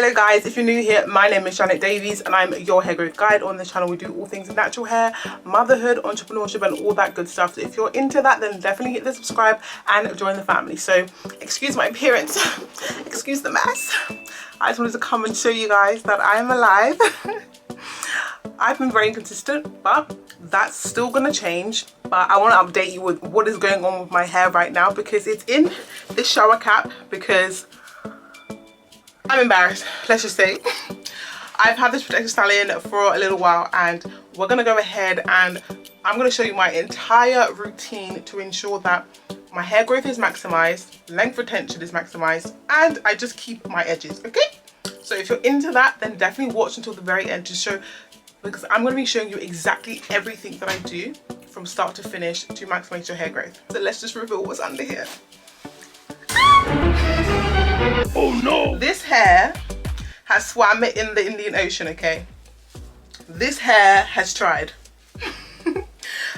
Hello guys, if you're new here, my name is Janet Davies and I'm your hair growth guide. On this channel we do all things natural hair, motherhood, entrepreneurship and all that good stuff. So if you're into that, then definitely hit the subscribe and join the family. So excuse my appearance, excuse the mess. I just wanted to come and show you guys that I am alive. I've been very inconsistent, but that's still gonna change. But I want to update you with what is going on with my hair right now, because it's in this shower cap because I'm embarrassed, let's just say. I've had this protective styling for a little while and we're gonna go ahead and I'm gonna show you my entire routine to ensure that my hair growth is maximized, length retention is maximized, and I just keep my edges, okay? So if you're into that, then definitely watch until the very end to show, because I'm gonna be showing you exactly everything that I do from start to finish to maximize your hair growth. So let's just reveal what's under here. Oh no! This hair has swam in the Indian Ocean, okay? This hair has tried.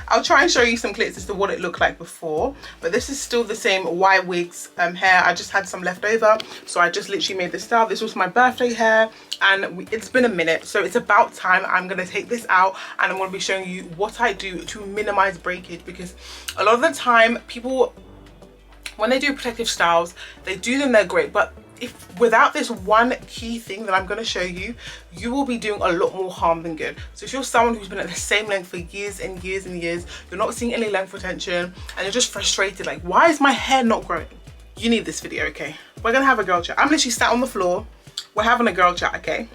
I'll try and show you some clips as to what it looked like before, but this is still the same Y wigs hair. I just had some left over, so I just literally made this style. This was my birthday hair and it's been a minute, so it's about time. I'm gonna take this out and I'm gonna be showing you what I do to minimize breakage, because a lot of the time people, when they do protective styles, they do them, they're great, but if without this one key thing that I'm going to show you, you will be doing a lot more harm than good. So if you're someone who's been at the same length for years and years and years, you're not seeing any length retention and you're just frustrated, like, why is my hair not growing? You need this video, okay? We're going to have a girl chat. I'm literally sat on the floor. We're having a girl chat, okay?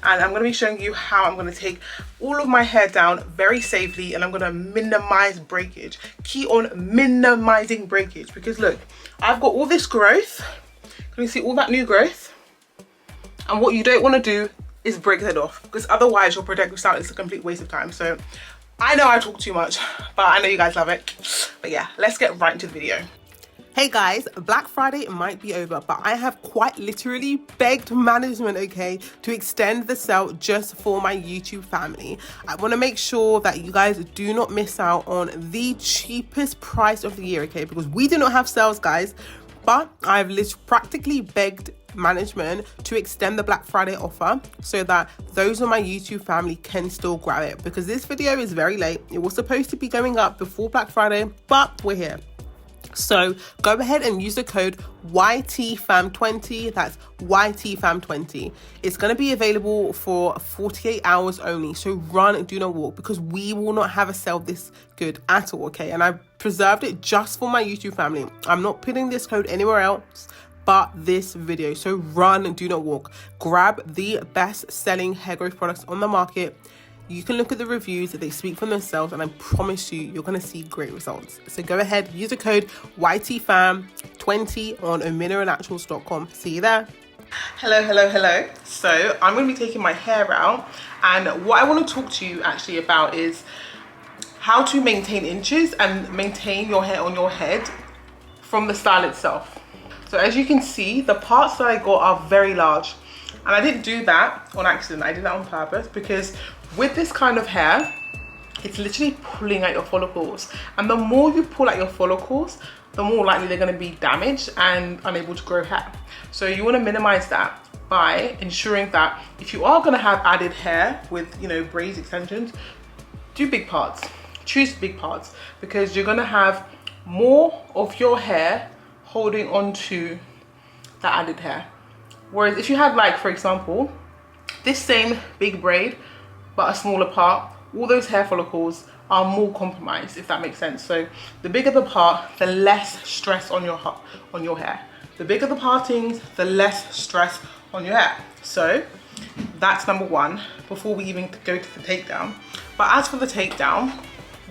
And I'm going to be showing you how I'm going to take all of my hair down very safely, and I'm going to minimize breakage. Key on minimizing breakage, because look, I've got all this growth. Can you see all that new growth? And what you don't want to do is break that off, because otherwise your protective style is a complete waste of time. So I know I talk too much, but I know you guys love it. But yeah, let's get right into the video. Hey guys, Black Friday might be over, but I have quite literally begged management, okay, to extend the sale just for my YouTube family. I want to make sure that you guys do not miss out on the cheapest price of the year, okay, because we do not have sales, guys, but I've practically begged management to extend the Black Friday offer so that those on my YouTube family can still grab it, because this video is very late. It was supposed to be going up before Black Friday, but we're here. So go ahead and use the code YTFAM20, that's YTFAM20. It's going to be available for 48 hours only, so run and do not walk, because we will not have a sale this good at all, okay? And I preserved it just for my YouTube family. I'm not putting this code anywhere else but this video, so run and do not walk. Grab the best selling hair growth products on the market. You can look at the reviews, they speak for themselves, and I promise you, you're going to see great results. So go ahead, use the code YTFAM20 on ominaturals.com. See you there. Hello. So I'm going to be taking my hair out, and what I want to talk to you actually about is how to maintain inches and maintain your hair on your head from the style itself. So as you can see, the parts that I got are very large, and I didn't do that on accident. I did that on purpose, because with this kind of hair, it's literally pulling at your follicles, and the more you pull at your follicles, the more likely they're going to be damaged and unable to grow hair. So you want to minimize that by ensuring that if you are going to have added hair with, you know, braids, extensions, do big parts. Choose big parts, because you're going to have more of your hair holding on to that added hair. Whereas if you have, like, for example, this same big braid but a smaller part, all those hair follicles are more compromised, if that makes sense. So the bigger the part, the less stress on your hair. The bigger the partings, the less stress on your hair. So that's number one before we even go to the takedown. But as for the takedown,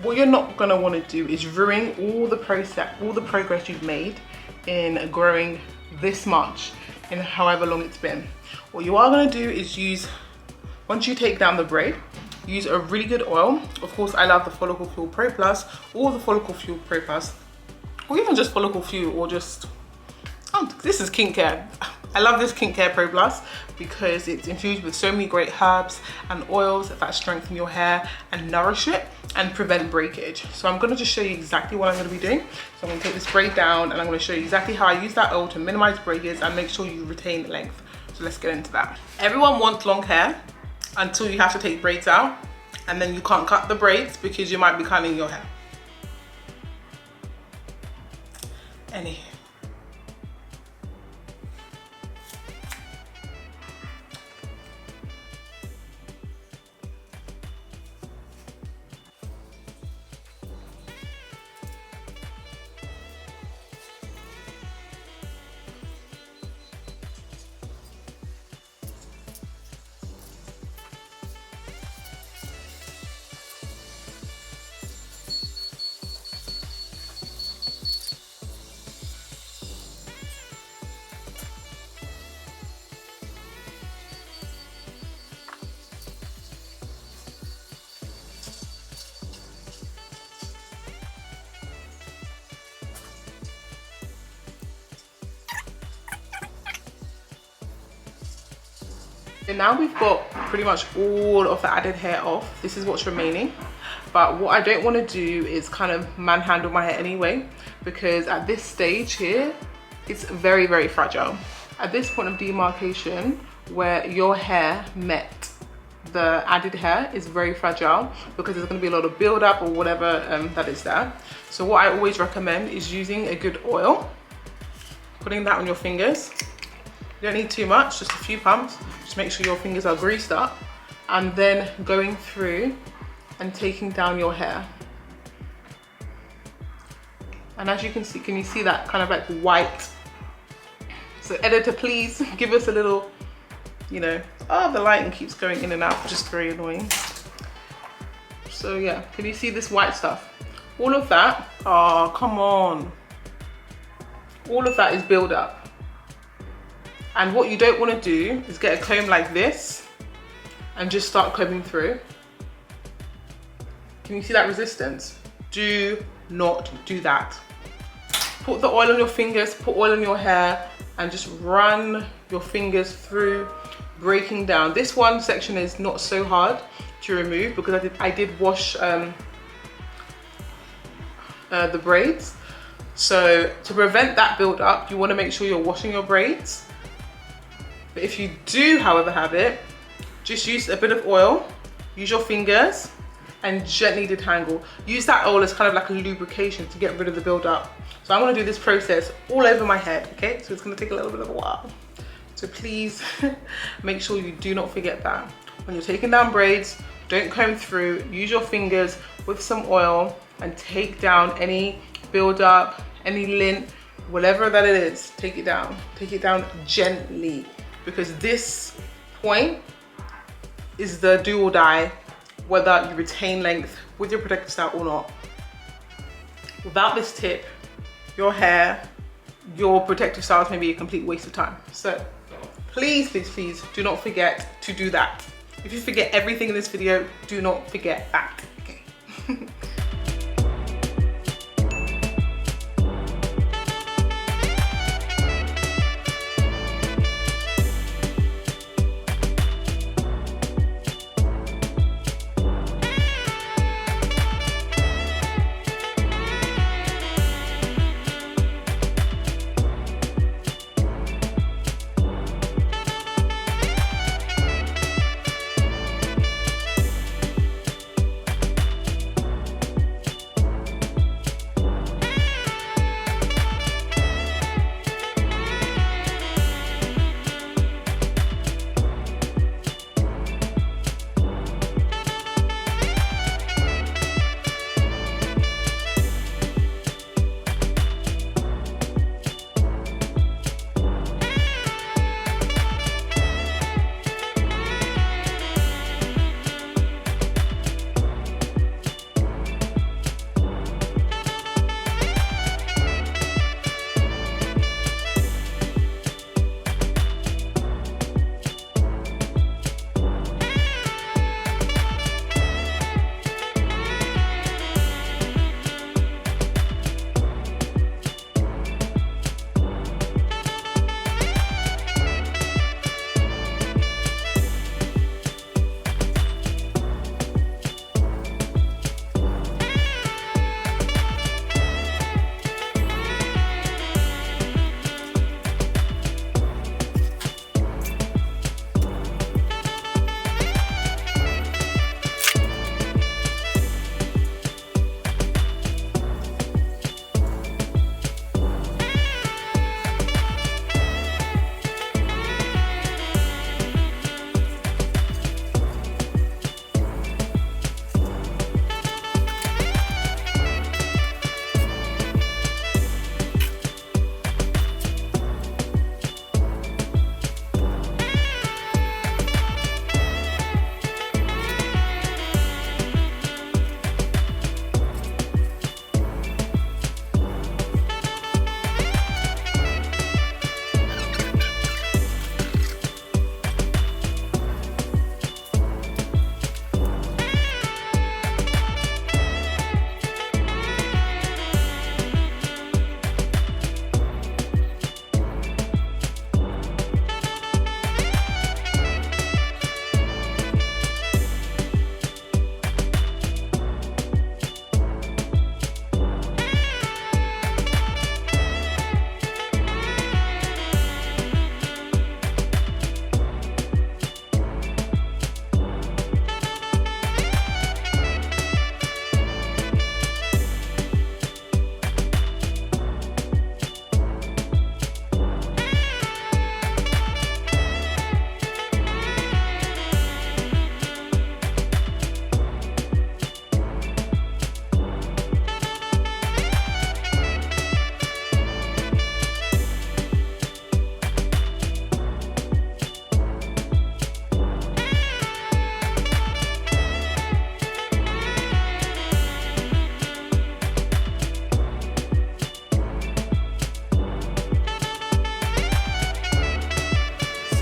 what you're not going to want to do is ruin all the progress you've made in growing this much in however long it's been. What you are going to do is use, once you take down the braid, use a really good oil. Of course, I love the Follicle Fuel Pro Plus, or the Follicle Fuel Pro Plus, or even just Follicle Fuel, or just, oh, this is King Care. I love this King Care Pro Plus because it's infused with so many great herbs and oils that strengthen your hair and nourish it and prevent breakage. So I'm gonna just show you exactly what I'm gonna be doing. So I'm gonna take this braid down and I'm gonna show you exactly how I use that oil to minimize breakage and make sure you retain length. So So let's get into that. Everyone wants long hair until you have to take braids out, and then you can't cut the braids because you might be cutting your hair. Anywho. So now we've got pretty much all of the added hair off. This is what's remaining. But what I don't want to do is kind of manhandle my hair anyway, because at this stage here, it's very, very fragile. At this point of demarcation, where your hair met the added hair, is very fragile because there's going to be a lot of build-up or whatever that is there. So what I always recommend is using a good oil, putting that on your fingers. You don't need too much, just a few pumps. Just make sure your fingers are greased up, and then going through and taking down your hair. And as you can see that kind of like white? So editor, please give us a little, you know, oh, the lighting keeps going in and out, which is very annoying. So yeah, can you see this white stuff? All of that, oh, come on. All of that is build up. And what you don't want to do is get a comb like this and just start combing through. Can you see that resistance? Do not do that. Put the oil on your fingers, put oil on your hair, and just run your fingers through, breaking down. This one section is not so hard to remove because I did wash the braids. So to prevent that build up, you want to make sure you're washing your braids. But if you do, however, have it, just use a bit of oil, use your fingers, and gently detangle. Use that oil as kind of like a lubrication to get rid of the build-up. So I'm gonna do this process all over my head, okay? So it's gonna take a little bit of a while. So please make sure you do not forget that. When you're taking down braids, don't comb through, use your fingers with some oil and take down any build-up, any lint, whatever that it is, take it down. Take it down gently, because this point is the do or die, whether you retain length with your protective style or not. Without this tip, your hair, your protective styles may be a complete waste of time. So please, please, please do not forget to do that. If you forget everything in this video, do not forget that, okay?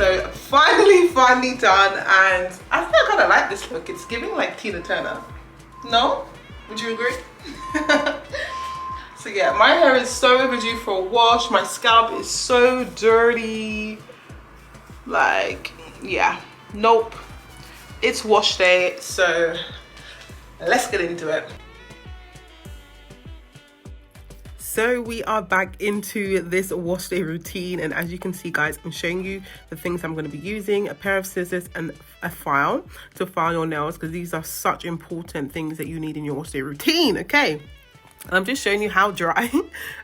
So finally done, and I think I kind of like this look. It's giving like Tina Turner. No? Would you agree? So yeah, my hair is so overdue for a wash. My scalp is so dirty. Like, yeah, nope. It's wash day, so let's get into it. So we are back into this wash day routine, and as you can see guys, I'm showing you the things I'm going to be using: a pair of scissors and a file to file your nails, because these are such important things that you need in your wash day routine. Okay, and I'm just showing you how dry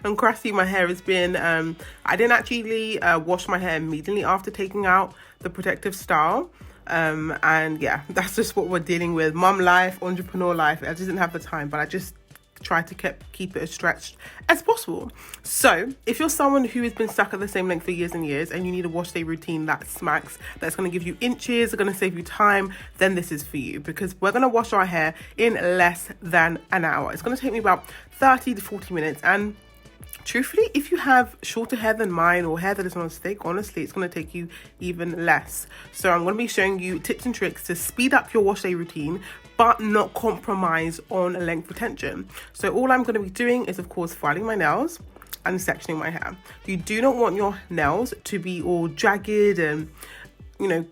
and crusty my hair has been. I didn't actually wash my hair immediately after taking out the protective style. And yeah, that's just what we're dealing with. Mom life, entrepreneur life. I just didn't have the time, but I just try to keep it as stretched as possible. So if you're someone who has been stuck at the same length for years and years, and you need a wash day routine that smacks, that's going to give you inches, going to save you time, then this is for you, because we're going to wash our hair in less than an hour. It's going to take me about 30 to 40 minutes, and truthfully, if you have shorter hair than mine or hair that is on a stick, honestly, it's going to take you even less. So I'm going to be showing you tips and tricks to speed up your wash day routine, but not compromise on length retention. So all I'm going to be doing is, of course, filing my nails and sectioning my hair. You do not want your nails to be all jagged and, you know,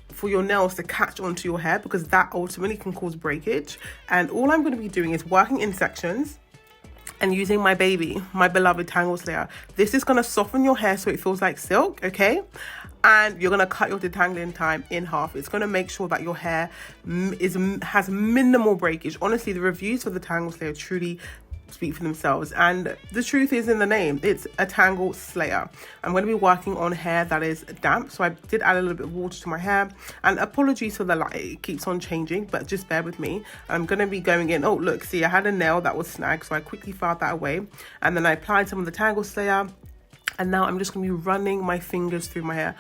for your nails to catch onto your hair, because that ultimately can cause breakage. And all I'm going to be doing is working in sections and using my beloved Tangle Slayer. This is going to soften your hair so it feels like silk, okay? And you're going to cut your detangling time in half. It's going to make sure that your hair has minimal breakage. Honestly, the reviews for the Tangle Slayer truly speak for themselves, and the truth is in the name. It's a Tangle Slayer. I'm going to be working on hair that is damp, so I did add a little bit of water to my hair, and apologies for the light, it keeps on changing, but just bear with me. I'm going to be going in. Oh look, see, I had a nail that was snagged, so I quickly filed that away, and then I applied some of the Tangle Slayer. And now I'm just going to be running my fingers through my hair,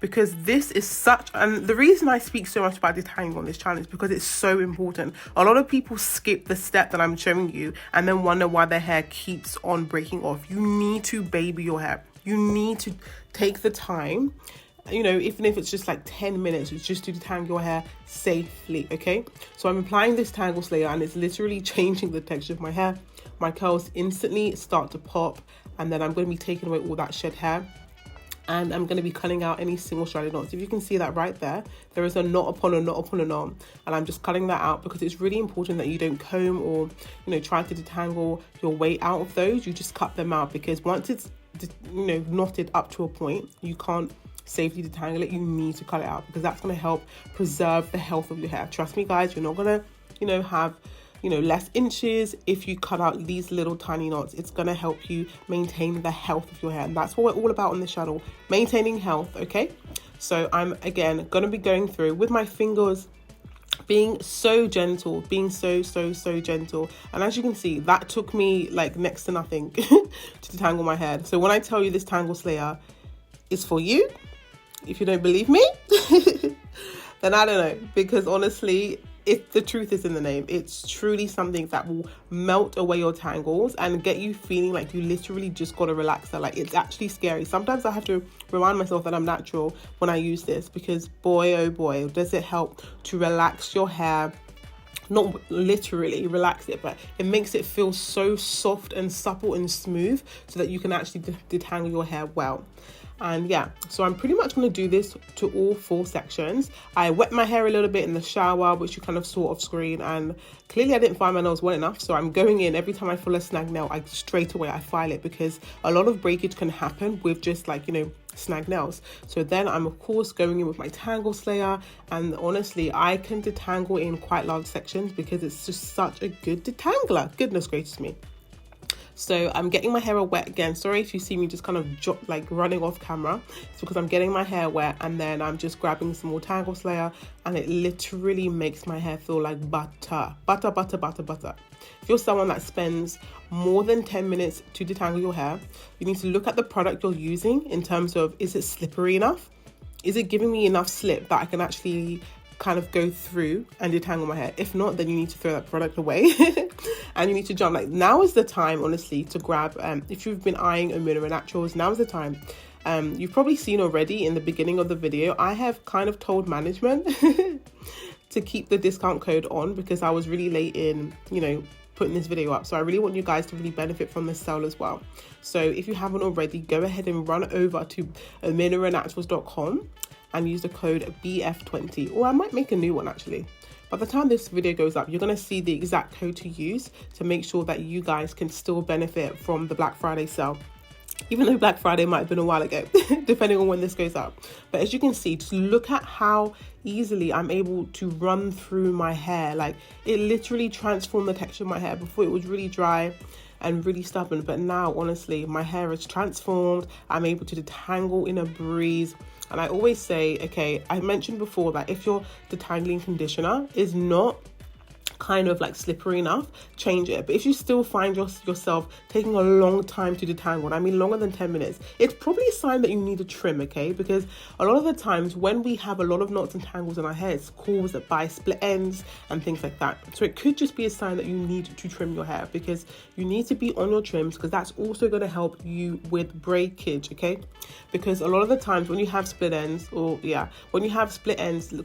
because this is such, and the reason I speak so much about detangling on this channel is because it's so important. A lot of people skip the step that I'm showing you and then wonder why their hair keeps on breaking off. You need to baby your hair. You need to take the time, you know, even if it's just like 10 minutes, it's just to detangle your hair safely, okay? So I'm applying this Tangle Slayer, and it's literally changing the texture of my hair. My curls instantly start to pop, and then I'm going to be taking away all that shed hair, and I'm going to be cutting out any single stranded knots. If you can see that right there, there is a knot upon a knot upon a knot, and I'm just cutting that out because it's really important that you don't comb or, you know, try to detangle your way out of those. You just cut them out, because once it's, you know, knotted up to a point, you can't safely detangle it. You need to cut it out, because that's going to help preserve the health of your hair. Trust me guys, you're not going to, you know, have, you know, less inches if you cut out these little tiny knots. It's going to help you maintain the health of your hair, and that's what we're all about on this channel, maintaining health, okay? So I'm again going to be going through with my fingers, being so gentle, being so gentle. And as you can see, that took me like next to nothing to detangle my hair. So when I tell you this Tangle Slayer is for you, if you don't believe me, then I don't know, because honestly, the truth is in the name. It's truly something that will melt away your tangles and get you feeling like you literally just got to relax that. Like, it's actually scary. Sometimes I have to remind myself that I'm natural when I use this, because boy, oh boy, does it help to relax your hair. Not literally relax it, but it makes it feel so soft and supple and smooth, so that you can actually detangle your hair well. And yeah, so I'm pretty much going to do this to all 4 sections. I wet my hair a little bit in the shower, which you kind of saw off screen, and clearly I didn't file my nails well enough. So I'm going in, every time I feel a snag nail, I straight away file it, because a lot of breakage can happen with just like, you know, snag nails. So then I'm of course going in with my Tangle Slayer, and honestly I can detangle in quite large sections because it's just such a good detangler. Goodness gracious me. So I'm getting my hair wet again. Sorry if you see me just kind of like running off camera. It's because I'm getting my hair wet, and then I'm just grabbing some more Tangle Slayer, and it literally makes my hair feel like butter. If you're someone that spends more than 10 minutes to detangle your hair, you need to look at the product you're using in terms of, is it slippery enough? Is it giving me enough slip that I can actually kind of go through and detangle my hair? If not, then you need to throw that product away and you need to jump. Like, now is the time, honestly, to grab, if you've been eyeing Mineral Naturals, now is the time. You've probably seen already in the beginning of the video, I have kind of told management to keep the discount code on because I was really late in, putting this video up. So I really want you guys to really benefit from this sale as well. So if you haven't already, go ahead and run over to mineralnaturals.com and use the code BF20, or I might make a new one actually. By the time this video goes up, you're going to see the exact code to use to make sure that you guys can still benefit from the Black Friday sale. Even though Black Friday might have been a while ago, depending on when this goes up. But as you can see, just look at how easily I'm able to run through my hair. Like, it literally transformed the texture of my hair. Before, it was really dry and really stubborn, but now honestly my hair is transformed. I'm able to detangle in a breeze. And I always say, okay, I mentioned before that if your detangling conditioner is not kind of like slippery enough, change it. But if you still find yourself taking a long time to detangle, and I mean longer than 10 minutes, it's probably a sign that you need a trim, okay? Because a lot of the times when we have a lot of knots and tangles in our hair, it's caused by split ends and things like that. So it could just be a sign that you need to trim your hair, because you need to be on your trims, because that's also going to help you with breakage, okay? Because a lot of the times when you have split ends,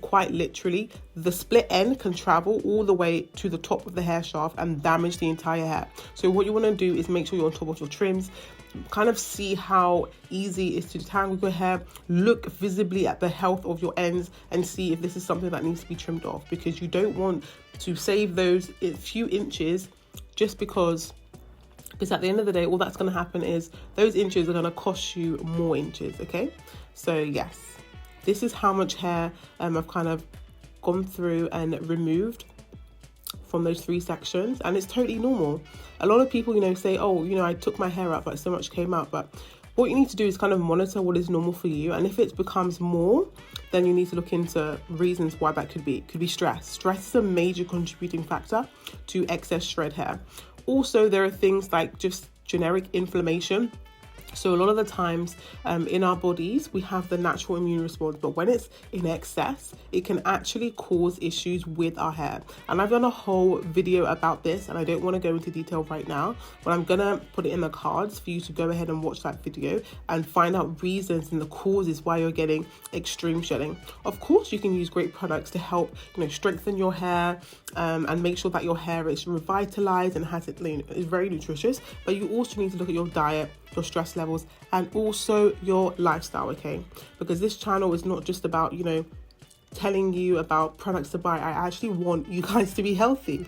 quite literally, the split end can travel all the way to the top of the hair shaft and damage the entire hair. So what you want to do is make sure you're on top of your trims, kind of see how easy it is to detangle your hair, look visibly at the health of your ends and see if this is something that needs to be trimmed off, because you don't want to save those few inches just because at the end of the day, all that's going to happen is those inches are going to cost you more inches, okay? So yes, this is how much hair I've kind of gone through and removed from those 3 sections, and it's totally normal. A lot of people, say, oh, I took my hair out but so much came out. But what you need to do is kind of monitor what is normal for you, and if it becomes more, then you need to look into reasons why that could be. It could be stress is a major contributing factor to excess shred hair. Also, there are things like just generic inflammation. So a lot of the times in our bodies, we have the natural immune response, but when it's in excess, it can actually cause issues with our hair. And I've done a whole video about this, and I don't want to go into detail right now, but I'm going to put it in the cards for you to go ahead and watch that video and find out reasons and the causes why you're getting extreme shedding. Of course, you can use great products to help, strengthen your hair and make sure that your hair is revitalized and is very nutritious, but you also need to look at your diet, your stress levels, and also your lifestyle, okay? Because this channel is not just about, telling you about products to buy. I actually want you guys to be healthy.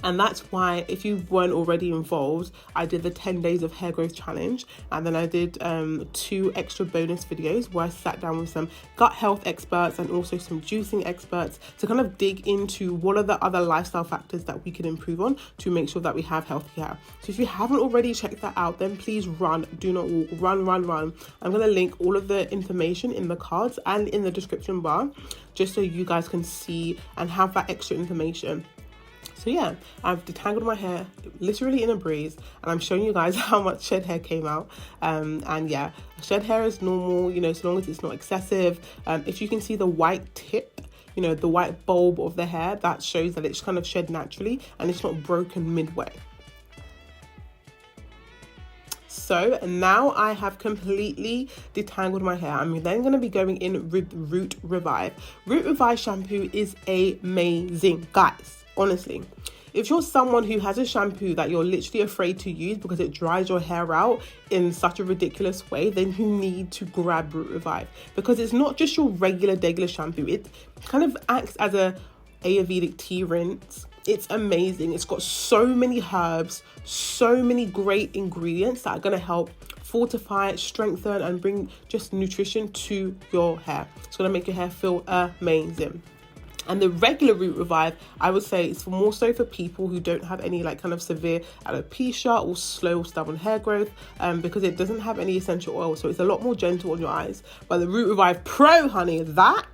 And that's why, if you weren't already involved, I did the 10 days of hair growth challenge, and then I did 2 extra bonus videos where I sat down with some gut health experts and also some juicing experts to kind of dig into what are the other lifestyle factors that we can improve on to make sure that we have healthy hair. So if you haven't already checked that out, then please run, do not walk, run. I'm going to link all of the information in the cards and in the description bar, just so you guys can see and have that extra information. So yeah, I've detangled my hair literally in a breeze, and I'm showing you guys how much shed hair came out. And yeah, shed hair is normal, as long as it's not excessive. If you can see the white tip, the white bulb of the hair, that shows that it's kind of shed naturally and it's not broken midway. So now I have completely detangled my hair. I'm then going to be going in with Root Revive. Root Revive shampoo is amazing, guys. Honestly, if you're someone who has a shampoo that you're literally afraid to use because it dries your hair out in such a ridiculous way, then you need to grab Root Revive, because it's not just your regular shampoo. It kind of acts as a Ayurvedic tea rinse. It's amazing. It's got so many herbs, so many great ingredients that are going to help fortify, strengthen, and bring just nutrition to your hair. It's going to make your hair feel amazing. And the regular Root Revive, I would say, it's more so for people who don't have any kind of severe alopecia or slow or stubborn hair growth, because it doesn't have any essential oil, so it's a lot more gentle on your eyes. But the Root Revive Pro, honey, that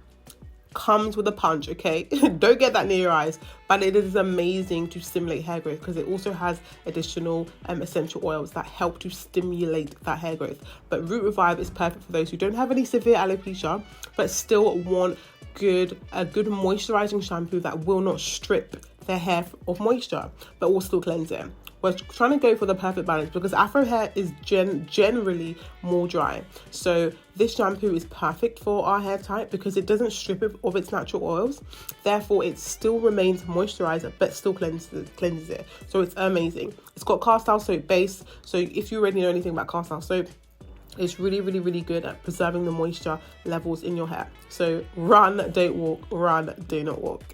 comes with a punch, okay? Don't get that near your eyes, but it is amazing to stimulate hair growth because it also has additional essential oils that help to stimulate that hair growth. But Root Revive is perfect for those who don't have any severe alopecia but still want a good moisturizing shampoo that will not strip their hair of moisture but will still cleanse it. we're trying to go for the perfect balance because Afro hair is generally more dry. So this shampoo is perfect for our hair type because it doesn't strip it of its natural oils. Therefore, it still remains moisturizer but still cleanses it. So it's amazing. It's got cast-iron soap base. So if you already know anything about cast-iron soap, it's really, really, really good at preserving the moisture levels in your hair. So run, don't walk, run, do not walk.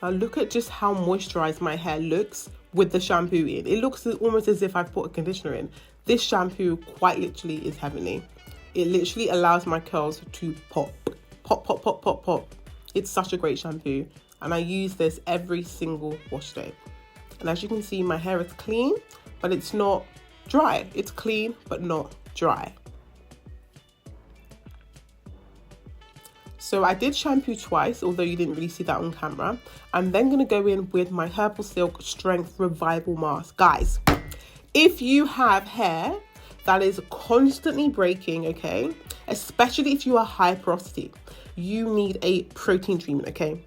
Now look at just how moisturized my hair looks with the shampoo in. It looks almost as if I've put a conditioner in. This shampoo quite literally is heavenly. It literally allows my curls to pop, pop, pop, pop, pop, pop. It's such a great shampoo. And I use this every single wash day. And as you can see, my hair is clean, but it's not dry. It's clean, but not dry. So I did shampoo twice, although you didn't really see that on camera. I'm then going to go in with my Herbal Silk Strength Revival Mask. Guys, if you have hair that is constantly breaking, okay, especially if you are high porosity, you need a protein treatment, okay?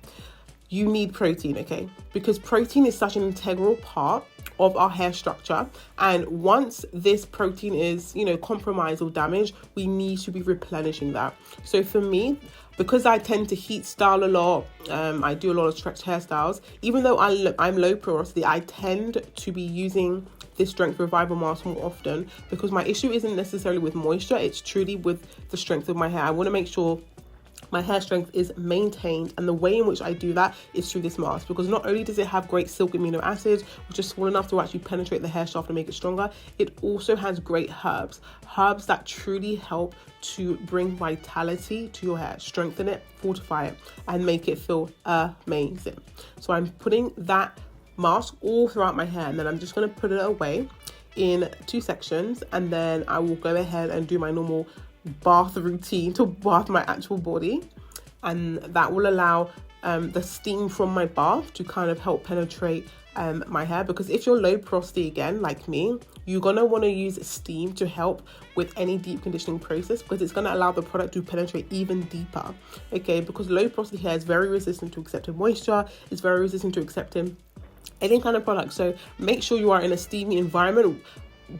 You need protein, okay? Because protein is such an integral part of our hair structure, and once this protein is, you know, compromised or damaged, we need to be replenishing that. So for me, because I tend to heat style a lot, I do a lot of stretched hairstyles, even though I'm low porosity, I tend to be using this Strength Revival Mask more often because my issue isn't necessarily with moisture, it's truly with the strength of my hair. I want to make sure my hair strength is maintained, and the way in which I do that is through this mask, because not only does it have great silk amino acids, which is small enough to actually penetrate the hair shaft and make it stronger, it also has great herbs that truly help to bring vitality to your hair, strengthen it, fortify it, and make it feel amazing. So I'm putting that mask all throughout my hair, and then I'm just going to put it away in 2 sections, and then I will go ahead and do my normal bath routine to bath my actual body, and that will allow the steam from my bath to kind of help penetrate my hair. Because if you're low porosity again like me, you're gonna want to use steam to help with any deep conditioning process, because it's going to allow the product to penetrate even deeper, okay? Because low porosity hair is very resistant to accepting moisture, it's very resistant to accepting any kind of product. So make sure you are in a steamy environment,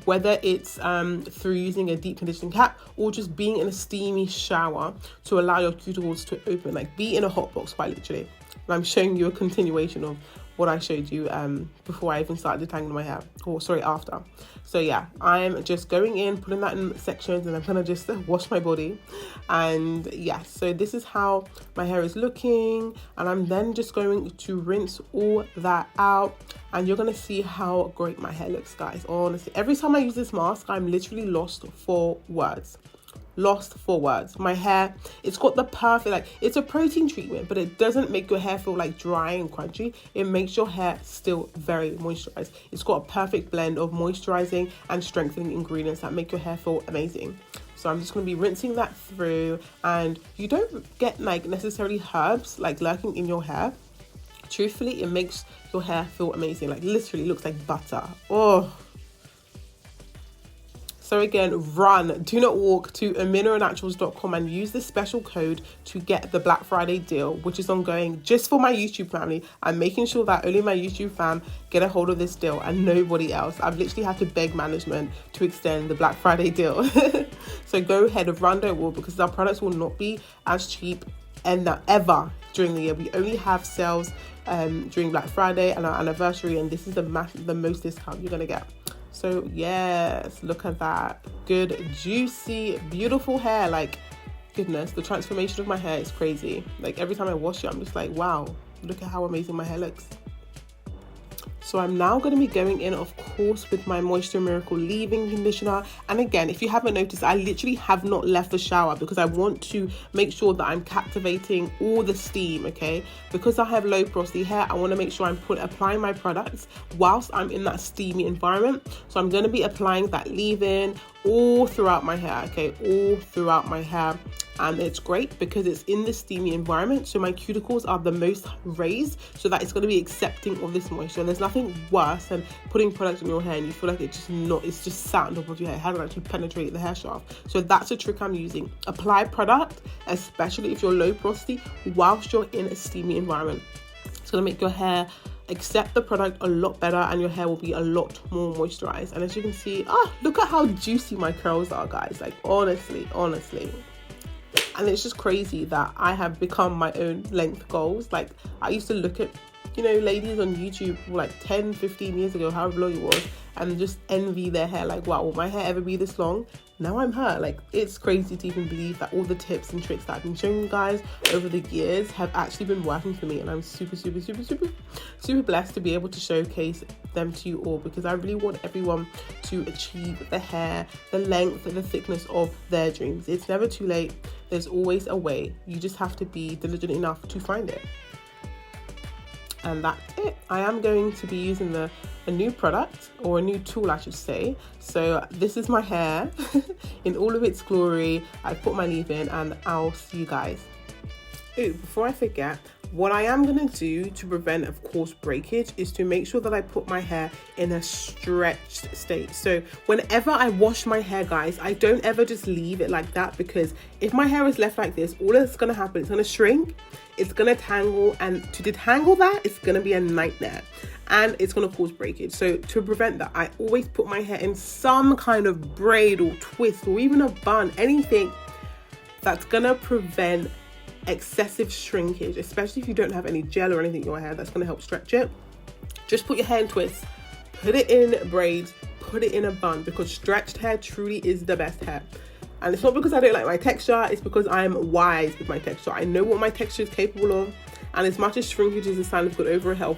whether it's through using a deep conditioning cap or just being in a steamy shower to allow your cuticles to open, like be in a hot box quite literally. And I'm showing you a continuation of what I showed you before I even started detangling my hair, or sorry, after. So yeah, I'm just going in, putting that in sections, and I'm gonna just wash my body. And yeah, so this is how my hair is looking, and I'm then just going to rinse all that out, and you're gonna see how great my hair looks, guys. Honestly, every time I use this mask, I'm literally lost for words. My hair, it's got the perfect, like, it's a protein treatment, but it doesn't make your hair feel like dry and crunchy. It makes your hair still very moisturized. It's got a perfect blend of moisturizing and strengthening ingredients that make your hair feel amazing. So I'm just going to be rinsing that through, and you don't get like necessarily herbs like lurking in your hair. Truthfully, it makes your hair feel amazing. Like literally looks like butter. Oh. So again, run, do not walk to aminonaturals.com and use this special code to get the Black Friday deal, which is ongoing just for my YouTube family. I'm making sure that only my YouTube fam get a hold of this deal and nobody else. I've literally had to beg management to extend the Black Friday deal. So go ahead, run, don't walk, because our products will not be as cheap and ever during the year. We only have sales during Black Friday and our anniversary, and this is the most discount you're gonna get. So yes, look at that. Good, juicy, beautiful hair. Like, goodness, the transformation of my hair is crazy. Like every time I wash it, I'm just like, wow, look at how amazing my hair looks. So I'm now going to be going in, of course, with my Moisture Miracle leave-in conditioner. And again, if you haven't noticed, I literally have not left the shower because I want to make sure that I'm captivating all the steam, okay? Because I have low porosity hair, I want to make sure I'm applying my products whilst I'm in that steamy environment. So I'm going to be applying that leave-in all throughout my hair, okay? All throughout my hair. And it's great because it's in the steamy environment, so my cuticles are the most raised, so that it's going to be accepting of this moisture. And there's nothing worse than putting products in your hair and you feel like it's just sat on top of your hair. It hasn't actually penetrated the hair shaft. So that's a trick I'm using. Apply product, especially if you're low porosity, whilst you're in a steamy environment. It's going to make your hair accept the product a lot better, and your hair will be a lot more moisturized. And as you can see, look at how juicy my curls are, guys. Like, honestly. And it's just crazy that I have become my own length goals. Like, I used to look at, you know, ladies on YouTube like 10, 15 years ago, however long it was, and just envy their hair. Like, wow, will my hair ever be this long? Now I'm her. Like, it's crazy to even believe that all the tips and tricks that I've been showing you guys over the years have actually been working for me, and I'm super blessed to be able to showcase them to you all, because I really want everyone to achieve the hair, the length, and the thickness of their dreams. It's never too late. There's always a way. You just have to be diligent enough to find it. And that's it. I am going to be using a new product, or a new tool I should say. So this is my hair in all of its glory. I've put my leave in, and I'll see you guys. Before I forget, what I am going to do to prevent, of course, breakage is to make sure that I put my hair in a stretched state. So whenever I wash my hair, guys, I don't ever just leave it like that, because if my hair is left like this, all that's going to happen, it's going to shrink, it's going to tangle, and to detangle that, it's going to be a nightmare, and it's going to cause breakage. So to prevent that, I always put my hair in some kind of braid or twist, or even a bun, anything that's going to prevent excessive shrinkage, especially if you don't have any gel or anything in your hair that's going to help stretch it. Just put your hair in twists, put it in braids, put it in a bun, because stretched hair truly is the best hair. And it's not because I don't like my texture, it's because I'm wise with my texture. I know what my texture is capable of, and as much as shrinkage is a sign of good overall health,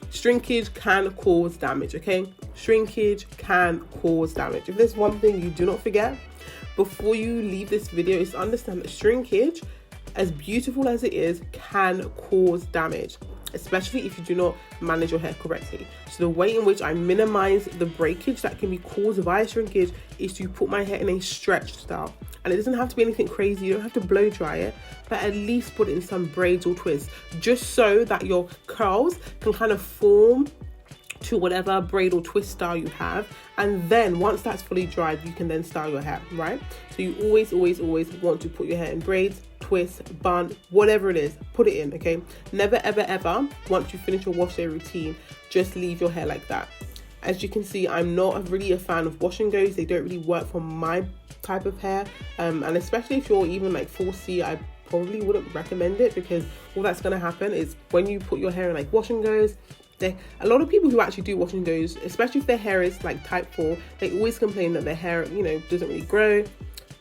shrinkage can cause damage, okay? Shrinkage can cause damage. If there's one thing you do not forget before you leave this video, is to understand that shrinkage, as beautiful as it is, can cause damage, especially if you do not manage your hair correctly. So the way in which I minimize the breakage that can be caused via shrinkage is to put my hair in a stretched style. And it doesn't have to be anything crazy, you don't have to blow dry it, but at least put it in some braids or twists, just so that your curls can kind of form to whatever braid or twist style you have. And then once that's fully dried, you can then style your hair, right? So you always want to put your hair in braids, twist, bun, whatever it is, put it in, okay? Never ever, once you finish your wash day routine, just leave your hair like that. As you can see, I'm not really a fan of wash and goes. They don't really work for my type of hair, and especially if you're even like 4C, I probably wouldn't recommend it, because all that's going to happen is when you put your hair in like wash and goes, a lot of people who actually do wash and goes, especially if their hair is like type 4, they always complain that their hair, you know, doesn't really grow,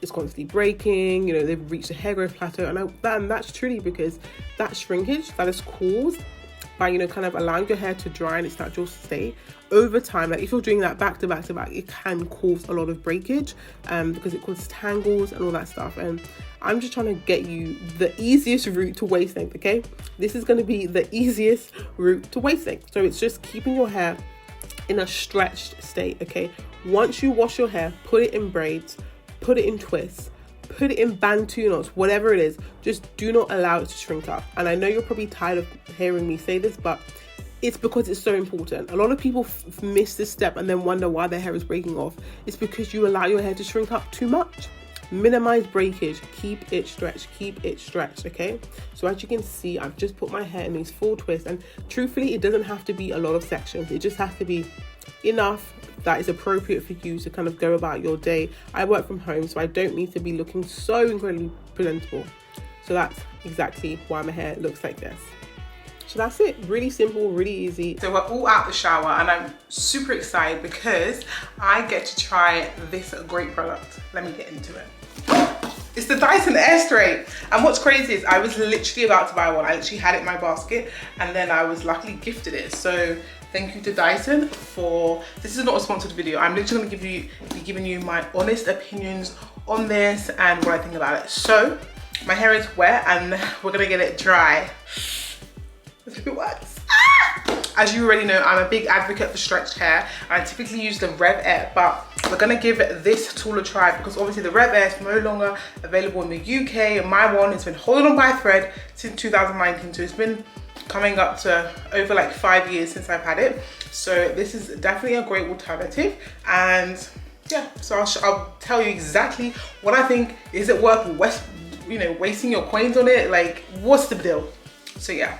it's constantly breaking, you know, they've reached a hair growth plateau, and that's truly because that shrinkage that is caused by, you know, kind of allowing your hair to dry in its natural state over time. Like if you're doing that back to back, it can cause a lot of breakage, because it causes tangles and all that stuff. And I'm just trying to get you the easiest route to waist length, okay? This is going to be the easiest route to waist length. So it's just keeping your hair in a stretched state, okay? Once you wash your hair, put it in braids, put it in twists, put it in bantu knots, whatever it is, just do not allow it to shrink up. And I know you're probably tired of hearing me say this, but it's because it's so important. A lot of people miss this step and then wonder why their hair is breaking off. It's because you allow your hair to shrink up too much. Minimize breakage, keep it stretched, okay? So as you can see, I've just put my hair in these full twists, and truthfully, it doesn't have to be a lot of sections. It just has to be enough that is appropriate for you to kind of go about your day. I work from home, so I don't need to be looking so incredibly presentable. So that's exactly why my hair looks like this. So that's it, really simple, really easy. So we're all out the shower, and I'm super excited because I get to try this great product. Let me get into it. It's the Dyson Airstrait, and what's crazy is I was literally about to buy one. I literally had it in my basket, and then I was luckily gifted it. So thank you to Dyson for, this is not a sponsored video. I'm literally gonna be giving you my honest opinions on this and what I think about it. So my hair is wet, and we're gonna get it dry. Let's hope it works. As you already know, I'm a big advocate for stretched hair. I typically use the Rev Air, but we're gonna give this tool a try, because obviously the Rev Air is no longer available in the UK, and my one has been holding on by a thread since 2019, so it's been coming up to over like 5 years since I've had it. So this is definitely a great alternative, and yeah, so I'll tell you exactly what I think. Is it worth wasting your coins on it? Like, what's the deal? So yeah,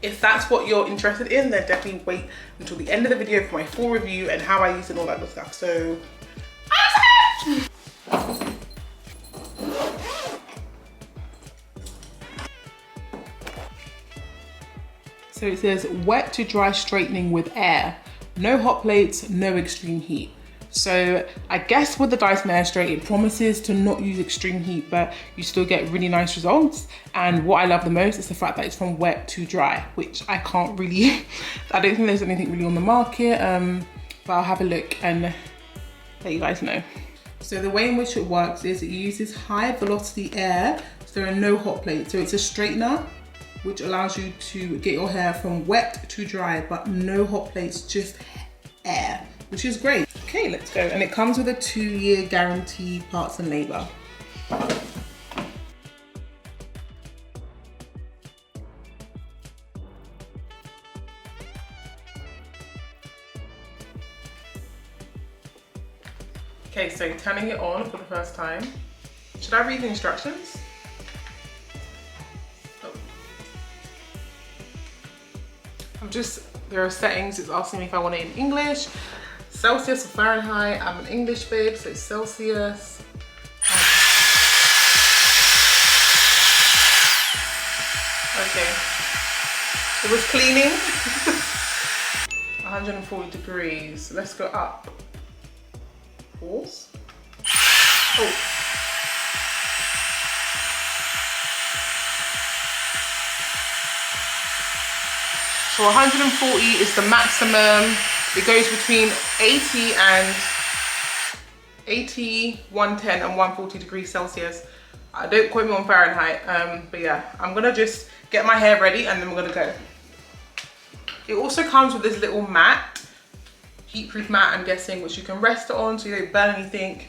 If that's what you're interested in, then definitely wait until the end of the video for my full review and how I use it and all that good stuff. So, so it says wet to dry straightening with air. No hot plates, no extreme heat. So I guess with the Dyson Airstrait, it promises to not use extreme heat, but you still get really nice results. And what I love the most is the fact that it's from wet to dry, which I can't really, I don't think there's anything really on the market, but I'll have a look and let you guys know. So the way in which it works is it uses high velocity air, so there are no hot plates. So it's a straightener, which allows you to get your hair from wet to dry, but no hot plates, just air, which is great. Okay, let's go. And it comes with a 2-year guarantee, parts and labor. Okay, so turning it on for the first time. Should I read the instructions? There are settings, it's asking me if I want it in English, Celsius or Fahrenheit. I'm an English babe, so it's Celsius. Okay, it was cleaning. 140 degrees, let's go up. Pause. Oh. So 140 is the maximum. It goes between 80, 110 and 140 degrees Celsius. Don't quote me on Fahrenheit, but yeah, I'm gonna just get my hair ready and then we're gonna go. It also comes with this little mat, heat-proof mat, I'm guessing, which you can rest it on so you don't burn anything.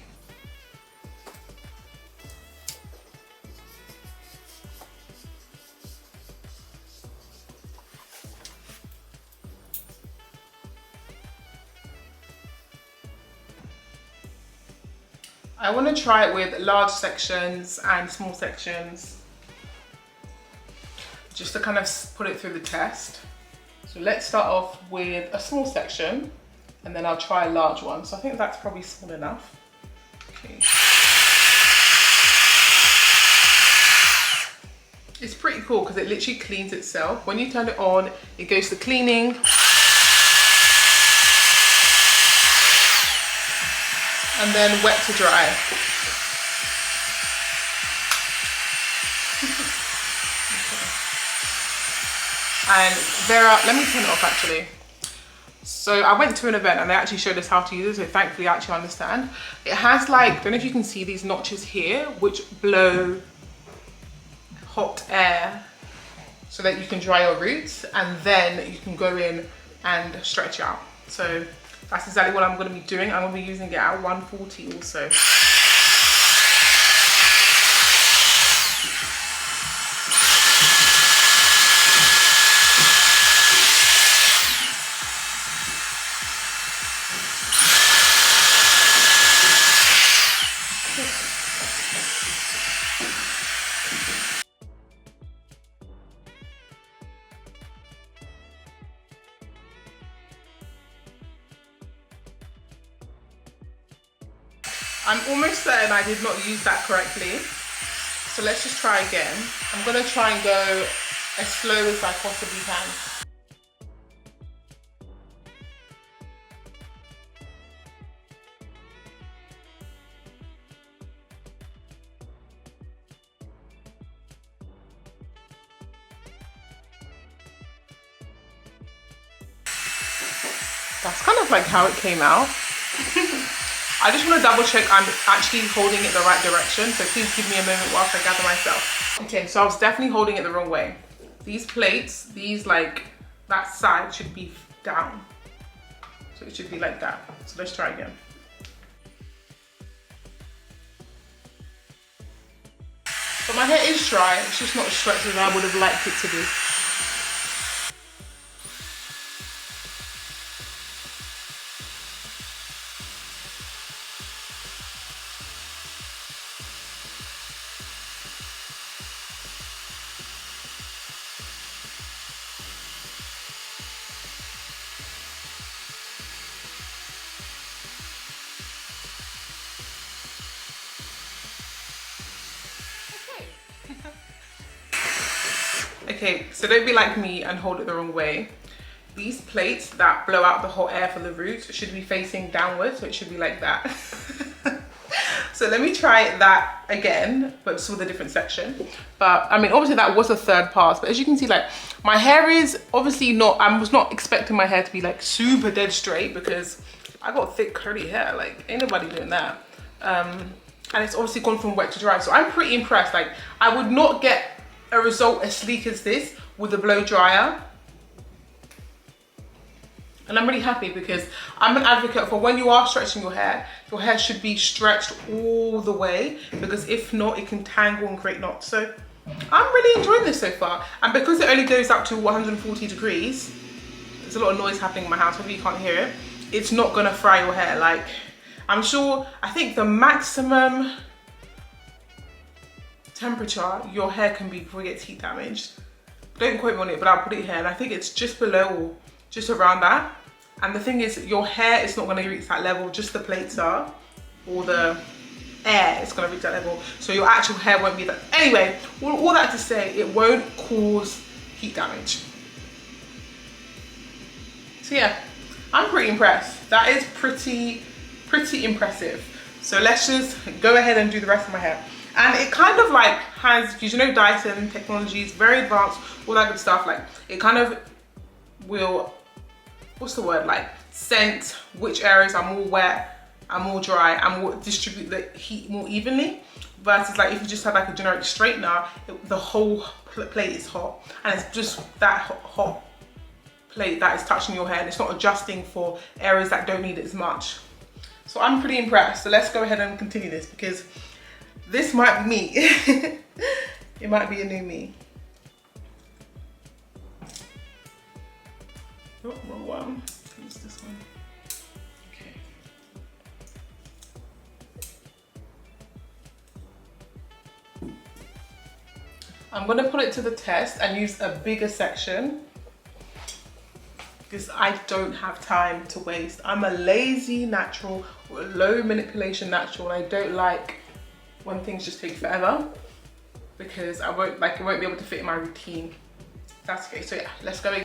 I want to try it with large sections and small sections, just to kind of put it through the test. So let's start off with a small section and then I'll try a large one. So I think that's probably small enough. Okay. It's pretty cool because it literally cleans itself. When you turn it on, it goes to cleaning. And then wet to dry. And there are, let me turn it off actually. So I went to an event and they actually showed us how to use it, so thankfully I actually understand. It has like, I don't know if you can see these notches here, which blow hot air so that you can dry your roots and then you can go in and stretch out. So that's exactly what I'm going to be doing. I'm going to be using it at 140 also. I'm almost certain I did not use that correctly. So let's just try again. I'm gonna try and go as slow as I possibly can. That's kind of like how it came out. I just want to double check I'm actually holding it the right direction, so please give me a moment whilst I gather myself. Okay, so I was definitely holding it the wrong way. These plates, like that side should be down. So it should be like that. So let's try again. But my hair is dry, it's just not as stretched as I would have liked it to be. Okay, so don't be like me and hold it the wrong way. These plates that blow out the hot air for the roots should be facing downwards, so it should be like that. So let me try that again, but just with a different section. But I mean, obviously that was a third pass, but as you can see, like my hair is obviously not, I was not expecting my hair to be like super dead straight because I got thick curly hair, like ain't nobody doing that. And it's obviously gone from wet to dry. So I'm pretty impressed. Like I would not get a result as sleek as this with a blow dryer. And I'm really happy because I'm an advocate for when you are stretching your hair should be stretched all the way, because if not, it can tangle and create knots. So I'm really enjoying this so far. And because it only goes up to 140 degrees, there's a lot of noise happening in my house, hopefully you can't hear it. It's not gonna fry your hair. Like, I'm sure, I think the maximum temperature your hair can be before it gets heat damaged. Don't quote me on it, but I'll put it here. And I think it's just below or just around that. And the thing is, your hair is not going to reach that level, just the plates are, or the air is going to reach that level. So your actual hair won't be that. Anyway, all that to say, it won't cause heat damage. So yeah, I'm pretty impressed. That is pretty impressive. So let's just go ahead and do the rest of my hair. And it kind of like has, you know, Dyson technology is very advanced, all that good stuff. Like it kind of will, what's the word, like scent which areas are more wet and more dry and will distribute the heat more evenly, versus like if you just had like a generic straightener, the whole plate is hot and it's just that hot plate that is touching your hair and it's not adjusting for areas that don't need it as much. So I'm pretty impressed. So let's go ahead and continue this because this might be me. It might be a new me. Oh, wrong one. Use this one. Okay. I'm gonna put it to the test and use a bigger section because I don't have time to waste. I'm a lazy natural, or a low manipulation natural, and I don't like when things just take forever because it won't be able to fit in my routine. That's okay. So yeah, let's go in.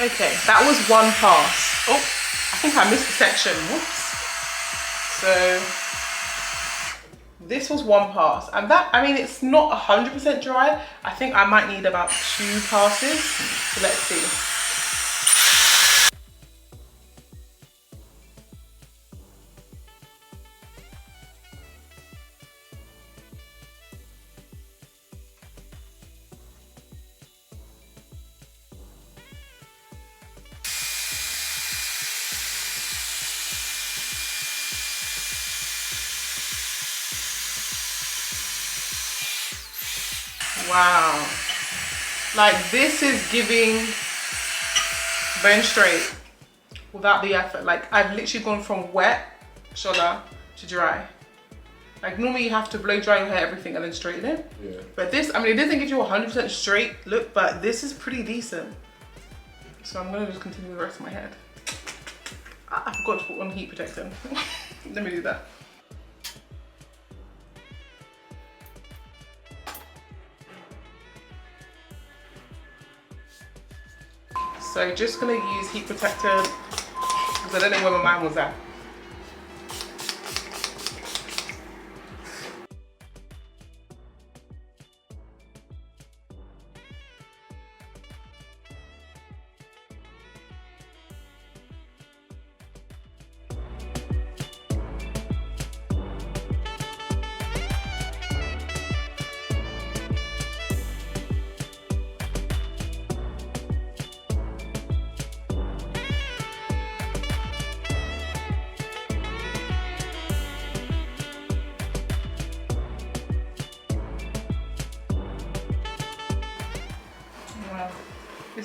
Okay, that was one pass. Oh, I think I missed a section. Whoops. So this was one pass, and that, I mean, it's not 100% dry. I think I might need about 2 passes. So let's see. Wow, like this is giving bone straight without the effort. Like I've literally gone from wet shoulder to dry. Like normally you have to blow dry your hair, everything, and then straighten it. Yeah. But this, I mean, it doesn't give you a 100% straight look, but this is pretty decent. So I'm gonna just continue the rest of my head. I forgot to put on heat protector. Let me do that. So just gonna use heat protector because I don't know where my mind was at.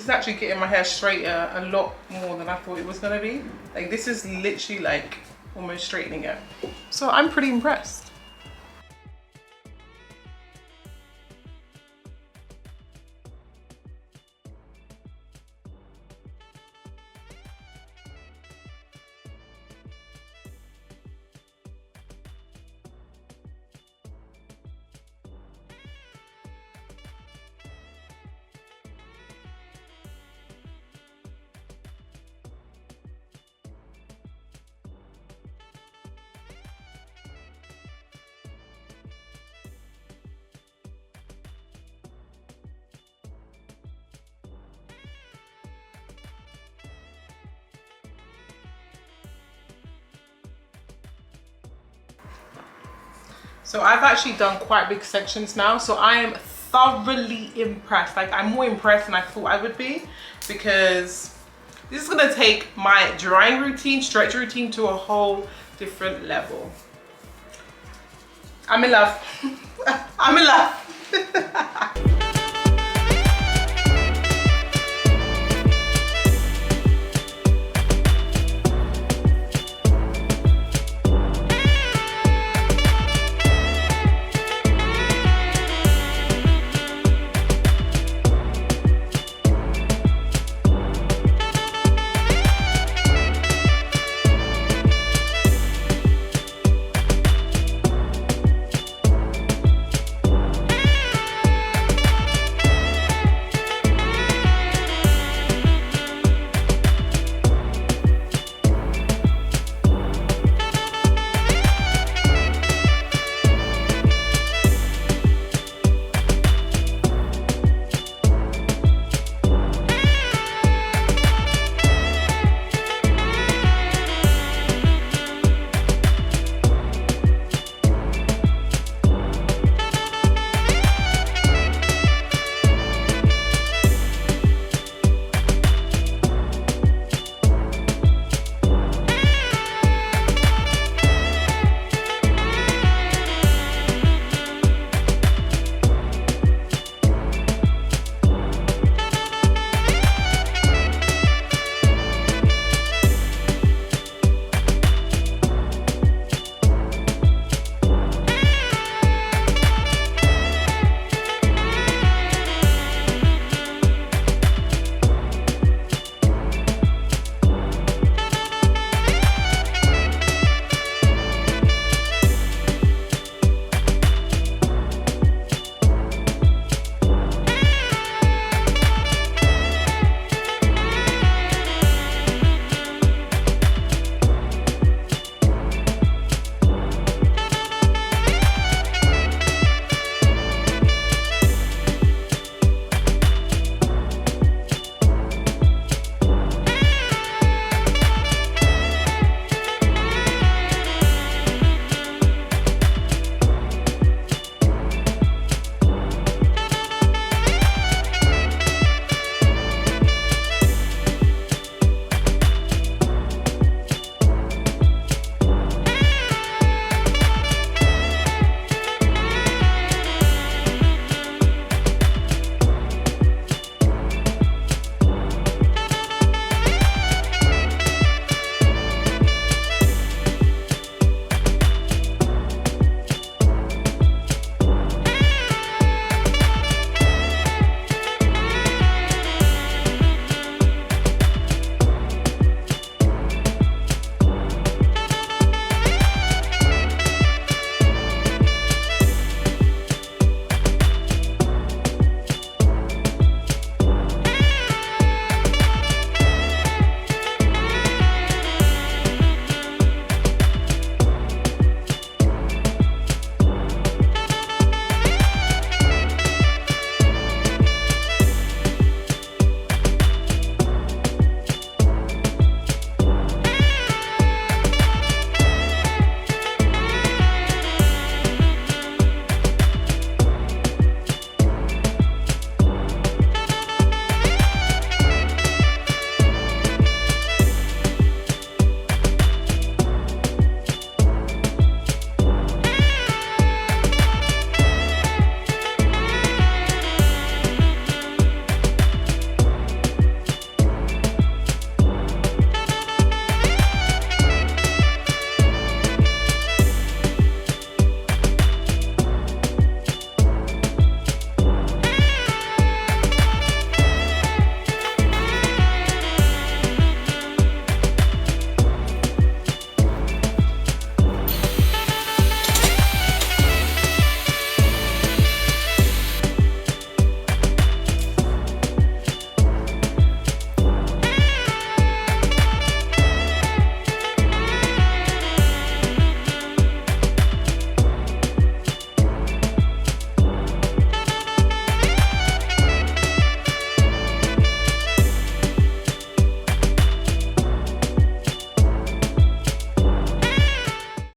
is actually getting my hair straighter a lot more than I thought it was gonna be. Like this is literally like almost straightening it. So I'm pretty impressed. So I've actually done quite big sections now, so I am thoroughly impressed. Like I'm more impressed than I thought I would be, because this is gonna take my drying routine, stretch routine to a whole different level. I'm in love. I'm in love.